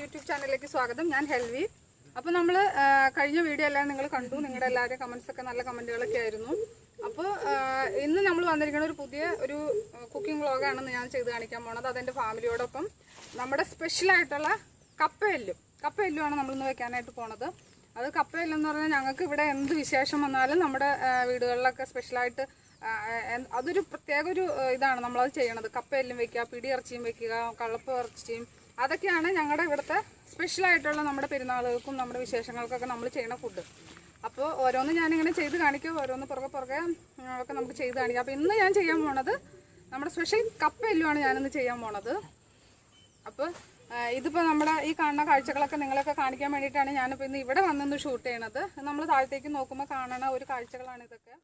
YouTube ചാനലിലേക്ക് സ്വാഗതം. ഞാൻ ഹെൽവി. അപ്പോൾ നമ്മൾ കഴിഞ്ഞ വീഡിയോ എല്ലാം നിങ്ങൾ കണ്ടു. നിങ്ങളുടെ എല്ലാവരുടെയും കമൻസൊക്കെ നല്ല കമൻറ്റുകളൊക്കെ ആയിരുന്നു. അപ്പോൾ ഇന്ന് നമ്മൾ വന്നിരിക്കുന്ന ഒരു പുതിയ കുക്കിംഗ് വ്ളോഗാണെന്ന് ഞാൻ ചെയ്ത് കാണിക്കാൻ പോണത്. അതെൻ്റെ ഫാമിലിയോടൊപ്പം നമ്മുടെ സ്പെഷ്യലായിട്ടുള്ള കപ്പയെല്ലുമാണ് നമ്മളിന്ന് വെക്കാനായിട്ട് പോണത്. അത് കപ്പയെല്ലെന്ന് പറഞ്ഞാൽ ഞങ്ങൾക്ക് ഇവിടെ എന്ത് വിശേഷം വന്നാലും നമ്മുടെ വീടുകളിലൊക്കെ സ്പെഷ്യലായിട്ട് അതൊരു പ്രത്യേക ഇതാണ് നമ്മളത് ചെയ്യണത്. കപ്പയെല്ലും വെക്കുക, പിടി ഇറച്ചിയും വെക്കുക, കള്ളപ്പ് ഇറച്ചിയും, അതൊക്കെയാണ് ഞങ്ങളുടെ ഇവിടുത്തെ സ്പെഷ്യലായിട്ടുള്ള നമ്മുടെ പെരുന്നാളുകൾക്കും നമ്മുടെ വിശേഷങ്ങൾക്കൊക്കെ നമ്മൾ ചെയ്യുന്ന ഫുഡ്. അപ്പോൾ ഓരോന്ന് ഞാനിങ്ങനെ ചെയ്ത് കാണിക്കും, ഓരോന്ന് പുറകെ ഒക്കെ നമുക്ക് ചെയ്ത് കാണിക്കാം. അപ്പോൾ ഇന്ന് ഞാൻ ചെയ്യാൻ പോണത് നമ്മുടെ സ്പെഷ്യൽ കപ്പയെല്ലുമാണ് ഞാനിന്ന് ചെയ്യാൻ പോണത്. അപ്പോൾ ഇതിപ്പോൾ നമ്മുടെ ഈ കാണുന്ന കാഴ്ചകളൊക്കെ നിങ്ങളൊക്കെ കാണിക്കാൻ വേണ്ടിയിട്ടാണ് ഞാനിപ്പോൾ ഇന്ന് ഇവിടെ വന്നൊന്ന് ഷൂട്ട് ചെയ്യണത്. നമ്മൾ താഴത്തേക്ക് നോക്കുമ്പോൾ കാണുന്ന ഒരു കാഴ്ചകളാണ് ഇതൊക്കെ.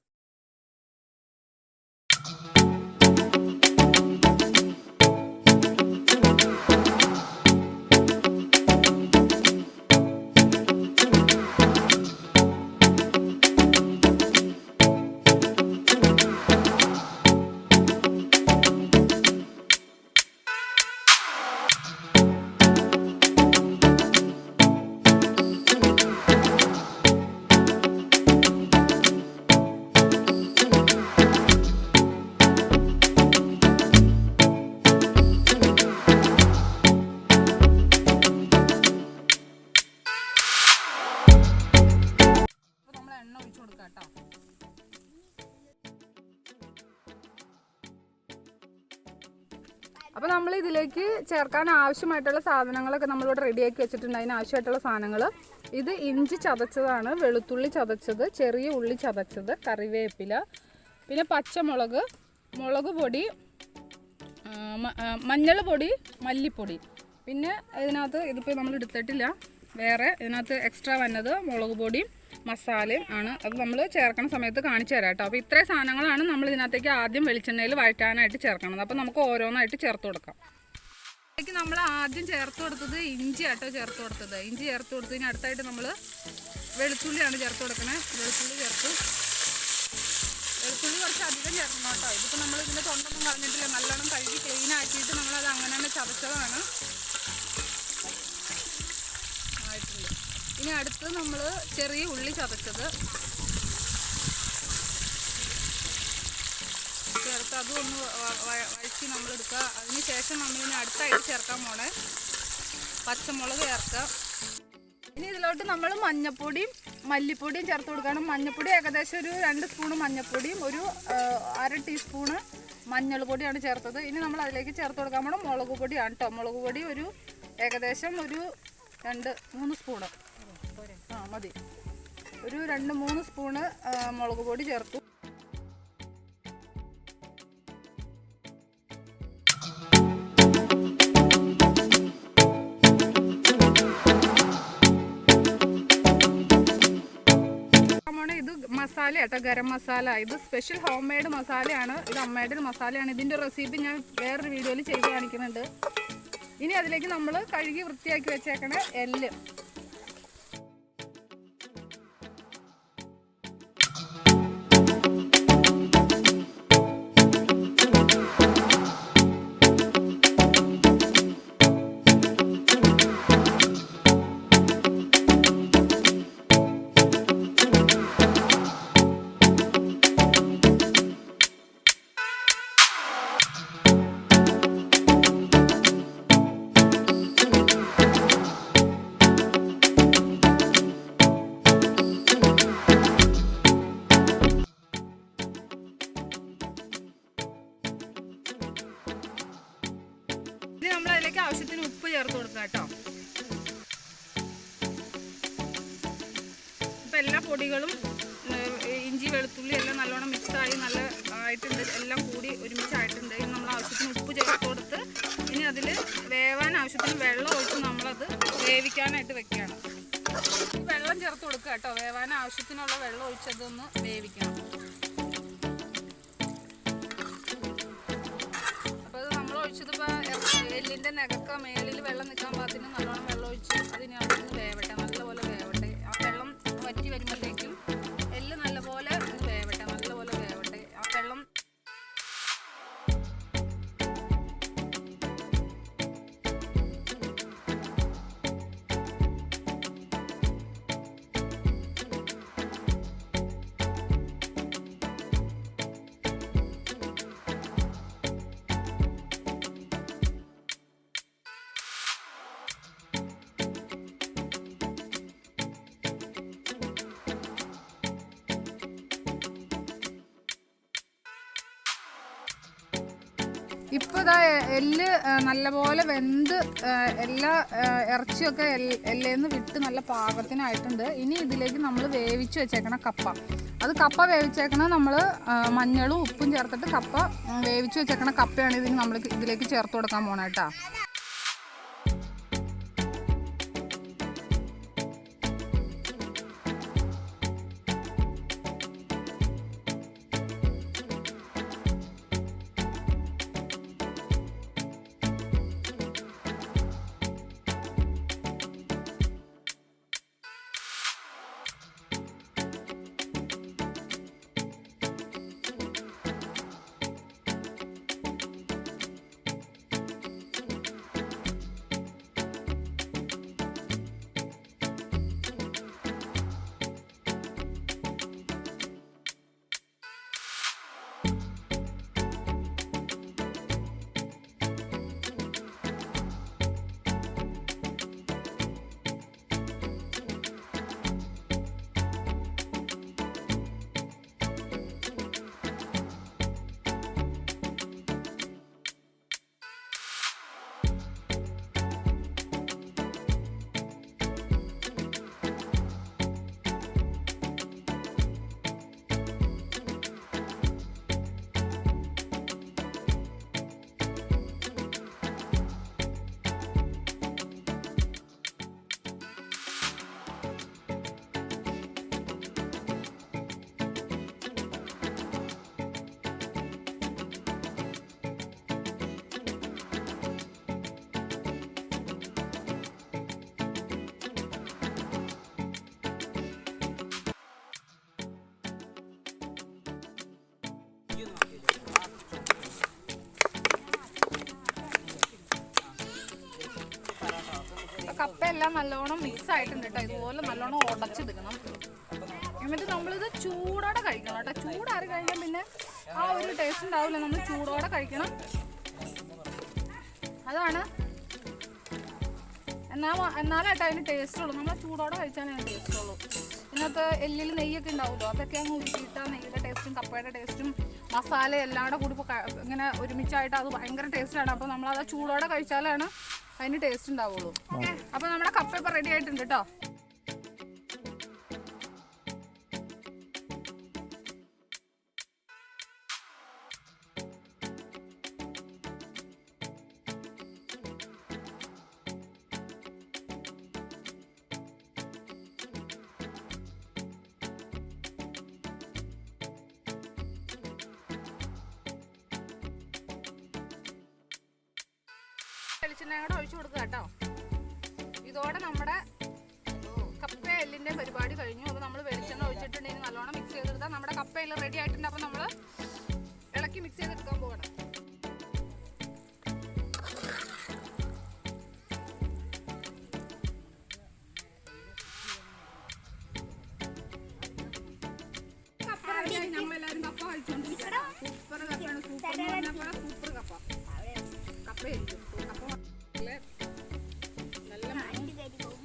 അപ്പോൾ നമ്മൾ ഇതിലേക്ക് ചേർക്കാൻ ആവശ്യമായിട്ടുള്ള സാധനങ്ങളൊക്കെ നമ്മളിവിടെ റെഡിയാക്കി വെച്ചിട്ടുണ്ട്. അതിന് ആവശ്യമായിട്ടുള്ള സാധനങ്ങൾ ഇത് ഇഞ്ചി ചതച്ചതാണ്, വെളുത്തുള്ളി ചതച്ചത്, ചെറിയ ഉള്ളി ചതച്ചത്, കറിവേപ്പില, പിന്നെ പച്ചമുളക്, മുളക് പൊടി, മഞ്ഞൾ പൊടി, മല്ലിപ്പൊടി. പിന്നെ ഇതിപ്പോൾ നമ്മൾ എടുത്തിട്ടില്ല, വേറെ ഇതിനകത്ത് എക്സ്ട്രാ വന്നത് മുളക് പൊടിയും മസാലയും ആണ്. അത് നമ്മൾ ചേർക്കണ സമയത്ത് കാണിച്ചു തരാം കേട്ടോ. അപ്പോൾ ഇത്രയും സാധനങ്ങളാണ് നമ്മൾ ഇതിനകത്തേക്ക് ആദ്യം വെളിച്ചെണ്ണയിൽ വഴറ്റാനായിട്ട് ചേർക്കണത്. അപ്പോൾ നമുക്ക് ഓരോന്നായിട്ട് ചേർത്ത് കൊടുക്കാം. ഇതിലേക്ക് നമ്മൾ ആദ്യം ചേർത്ത് കൊടുത്തത് ഇഞ്ചി ആട്ടോ ചേർത്ത് കൊടുത്തത്. ഇഞ്ചി ചേർത്ത് കൊടുത്തതിന് അടുത്തായിട്ട് നമ്മൾ വെളുത്തുള്ളിയാണ് ചേർത്ത് കൊടുക്കണേ. വെളുത്തുള്ളി കുറച്ച് അധികം ചേർക്കണം കേട്ടോ. ഇതിപ്പോൾ നമ്മൾ ഇതിൻ്റെ തൊണ്ടൊന്നും കളഞ്ഞിട്ടില്ല, നല്ലോണം കഴുകി ക്ലീൻ ആക്കിയിട്ട് നമ്മളത് അങ്ങനെ തന്നെ ചതച്ചതാണ്. ഇനി അടുത്ത് നമ്മൾ ചെറിയ ഉള്ളി ചതച്ചത് ചേർത്ത് അതൊന്ന് വഴറ്റി നമ്മളെടുക്കുക. അതിന് ശേഷം നമ്മളിനി അടുത്തായിട്ട് ചേർക്കാൻ പോണേ പച്ചമുളക് ചേർക്കുക. ഇനി ഇതിലോട്ട് നമ്മൾ മഞ്ഞപ്പൊടിയും മല്ലിപ്പൊടിയും ചേർത്ത് കൊടുക്കണം. മഞ്ഞപ്പൊടി ഏകദേശം ഒരു 2 സ്പൂണ് മഞ്ഞപ്പൊടിയും ഒരു 1/2 ടീസ്പൂണ് മഞ്ഞൾ പൊടിയാണ് ചേർത്തത്. ഇനി നമ്മൾ അതിലേക്ക് ചേർത്ത് കൊടുക്കാൻ പോകണം മുളക് പൊടിയാണ് കേട്ടോ. മുളക് പൊടി ഒരു ഏകദേശം ഒരു 2-3 സ്പൂണ് മതി. ഒരു 2-3 സ്പൂണ് മുളക് പൊടി ചേർത്തു. ഇത് മസാല കേട്ടോ, ഗരം മസാല. ഇത് സ്പെഷ്യൽ ഹോം മെയ്ഡ് മസാലയാണ്. ഇത് അമ്മയുടെ ഒരു മസാലയാണ്. ഇതിൻ്റെ റെസിപ്പി ഞാൻ വേറൊരു വീഡിയോയിൽ ചെയ്ത് കാണിക്കുന്നുണ്ട്. ഇനി അതിലേക്ക് നമ്മൾ കഴുകി വൃത്തിയാക്കി വെച്ചേക്കണ എല്ല് ആവശ്യത്തിന് ഉപ്പ് ചേർത്ത് കൊടുക്കുക കേട്ടോ. ഇപ്പം എല്ലാ പൊടികളും ഇഞ്ചി വെളുത്തുള്ളി എല്ലാം നല്ലോണം മിക്സായി നല്ല ആയിട്ടുണ്ട്, എല്ലാം കൂടി ഒരുമിച്ചായിട്ടുണ്ട്. ഇനി നമ്മൾ ആവശ്യത്തിന് ഉപ്പ് ചേർത്ത് കൊടുത്ത് ഇനി അതിൽ വേവാൻ ആവശ്യത്തിന് വെള്ളം ഒഴിച്ച് നമ്മളത് വേവിക്കാനായിട്ട് വെക്കുകയാണ്. വെള്ളം ചേർത്ത് കൊടുക്കുക കേട്ടോ. വേവാൻ ആവശ്യത്തിനുള്ള വെള്ളം ഒഴിച്ചതൊന്ന് വേവിക്കണം. എല്ലിൻ്റെ നെകക്ക മേളിൽ വെള്ളം നിൽക്കാൻ പാകത്തിന് നല്ലോണം വെള്ളം ഒഴിച്ച് അതിനകത്ത് വേവട്ടെ, നല്ലപോലെ വേവട്ടെ. ആ വെള്ളം വറ്റി വരുമ്പോഴത്തേക്കും എല്ല് നല്ലപോലെ വേവട്ടെ, നല്ലപോലെ വേവട്ടെ. ആ വെള്ളം ഇപ്പോൾ ഇതാ എല്ല് നല്ലപോലെ വെന്ത് എല്ലാ ഇറച്ചിയൊക്കെ എല്ലേന്ന് വിട്ട് നല്ല പാകത്തിനായിട്ടുണ്ട്. ഇനി ഇതിലേക്ക് നമ്മൾ വേവിച്ച് വെച്ചേക്കണ കപ്പ, അത് കപ്പ വേവിച്ചേക്കണ നമ്മൾ മഞ്ഞളും ഉപ്പും ചേർത്തിട്ട് കപ്പ വേവിച്ച് വെച്ചേക്കണ കപ്പയാണ് ഇതിന് നമ്മൾ ഇതിലേക്ക് ചേർത്ത് കൊടുക്കാൻ പോണ കേട്ടോ. കപ്പയെല്ലാം നല്ലോണം മിക്സ് ആയിട്ടുണ്ട് കേട്ടോ. ഇതുപോലെ നല്ലോണം ഉടച്ചെടുക്കണം. എന്നിട്ട് നമ്മളിത് ചൂടോടെ കഴിക്കണം കേട്ടോ. ചൂടാറി കഴിഞ്ഞാൽ പിന്നെ ആ ഒരു ടേസ്റ്റ് ഉണ്ടാവില്ല. നമ്മൾ ചൂടോടെ കഴിക്കണം, അതാണ്. എന്നാലാട്ടോ അതിന് ടേസ്റ്റ് ഉള്ളൂ. നമ്മൾ ചൂടോടെ കഴിച്ചാലേ അതിന് ടേസ്റ്റ് ഉള്ളൂ. ഇതിനകത്ത് എല്ലിൽ നെയ്യൊക്കെ ഉണ്ടാവുമല്ലോ, അതൊക്കെ അങ്ങ് ഉരുട്ടിയിട്ടാൽ നെയ്യുടെ ടേസ്റ്റും കപ്പയുടെ ടേസ്റ്റും മസാല എല്ലാം കൂടി ഇങ്ങനെ ഒരുമിച്ചായിട്ട് അത് ഭയങ്കര ടേസ്റ്റാണ്. അപ്പോൾ നമ്മളത് ചൂടോടെ കഴിച്ചാലാണ് അതിന് ടേസ്റ്റ് ഉണ്ടാവുള്ളൂ. ഓക്കെ, അപ്പോൾ നമ്മുടെ കപ്പ ഇപ്പോൾ റെഡി ആയിട്ടുണ്ട് കേട്ടോ. വെളിച്ചെണ്ണ കൂടെ ഒഴിച്ചു കൊടുക്കുക കേട്ടോ. ഇതോടെ നമ്മുടെ കപ്പ എല്ലിൻ്റെ പരിപാടി കഴിഞ്ഞു. അപ്പോൾ നമ്മൾ വെളിച്ചെണ്ണ ഒഴിച്ചിട്ടുണ്ടെങ്കിൽ നല്ലോണം മിക്സ് ചെയ്തെടുത്താൽ നമ്മുടെ കപ്പ എല്ലാം റെഡി ആയിട്ടുണ്ട്. അപ്പോൾ നമ്മൾ ഇളക്കി മിക്സ് ചെയ്തെടുക്കാൻ പോകണം. കപ്പ റെഡിയായി, നമ്മളെല്ലാവരും കപ്പ കഴിച്ചുകൊണ്ടിരിക്കണം. സൂപ്പർ കപ്പയാണ്. സൂപ്പർ എന്ന് പറഞ്ഞാൽ പോലെ സൂപ്പർ കപ്പ കപ്പയായിരിക്കും. കപ്പ നല്ല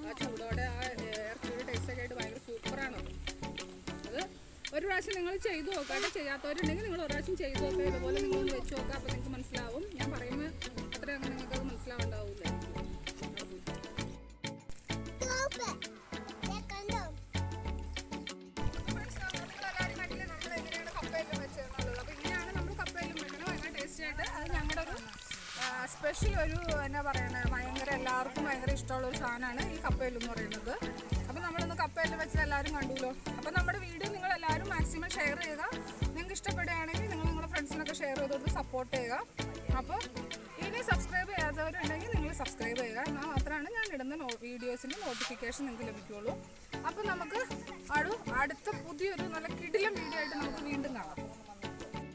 ആ ചൂടോടെ ആ ഇറച്ചിയുടെ ടേസ്റ്റൊക്കെ ആയിട്ട് ഭയങ്കര സൂപ്പറാണത്. അത് ഒരു പ്രാവശ്യം നിങ്ങൾ ചെയ്തു നോക്കാട്ടെ. ചെയ്യാത്തവരുണ്ടെങ്കിൽ നിങ്ങൾ ഒരു പ്രാവശ്യം ചെയ്തു നോക്കുക. ഇതുപോലെ നിങ്ങളൊന്ന് വെച്ച് നോക്കുക. അപ്പോൾ നിങ്ങൾക്ക് മനസ്സിലാവും. ഞാൻ പറയുമ്പോൾ അത്രയും അങ്ങനെ നിങ്ങൾക്കത് മനസ്സിലാവുണ്ടാവില്ല. സ്പെഷ്യൽ ഒരു എന്നാ പറയുന്നത്, ഭയങ്കര എല്ലാവർക്കും ഭയങ്കര ഇഷ്ടമുള്ളൊരു സാധനമാണ് ഈ കപ്പയെല്ലെന്ന് പറയുന്നത്. അപ്പോൾ നമ്മളിന്ന് കപ്പയെല്ലാം വെച്ച് എല്ലാവരും കണ്ടുല്ലോ. അപ്പോൾ നമ്മുടെ വീഡിയോ നിങ്ങൾ എല്ലാവരും മാക്സിമം ഷെയർ ചെയ്യുക. നിങ്ങൾക്ക് ഇഷ്ടപ്പെടുകയാണെങ്കിൽ നിങ്ങൾ നിങ്ങളുടെ ഫ്രണ്ട്സിനൊക്കെ ഷെയർ ചെയ്തുകൊണ്ട് സപ്പോർട്ട് ചെയ്യുക. അപ്പോൾ ഇനി സബ്സ്ക്രൈബ് ചെയ്യാത്തവരുണ്ടെങ്കിൽ നിങ്ങൾ സബ്സ്ക്രൈബ് ചെയ്യുക. എന്നാൽ മാത്രമാണ് ഞാൻ ഇടുന്ന വീഡിയോസിൻ്റെ നോട്ടിഫിക്കേഷൻ നിങ്ങൾക്ക് ലഭിക്കുകയുള്ളൂ. അപ്പോൾ നമുക്ക് അടുത്ത പുതിയൊരു നല്ല കിടിലം വീഡിയോ ആയിട്ട് നമുക്ക് വീണ്ടും കാണാം.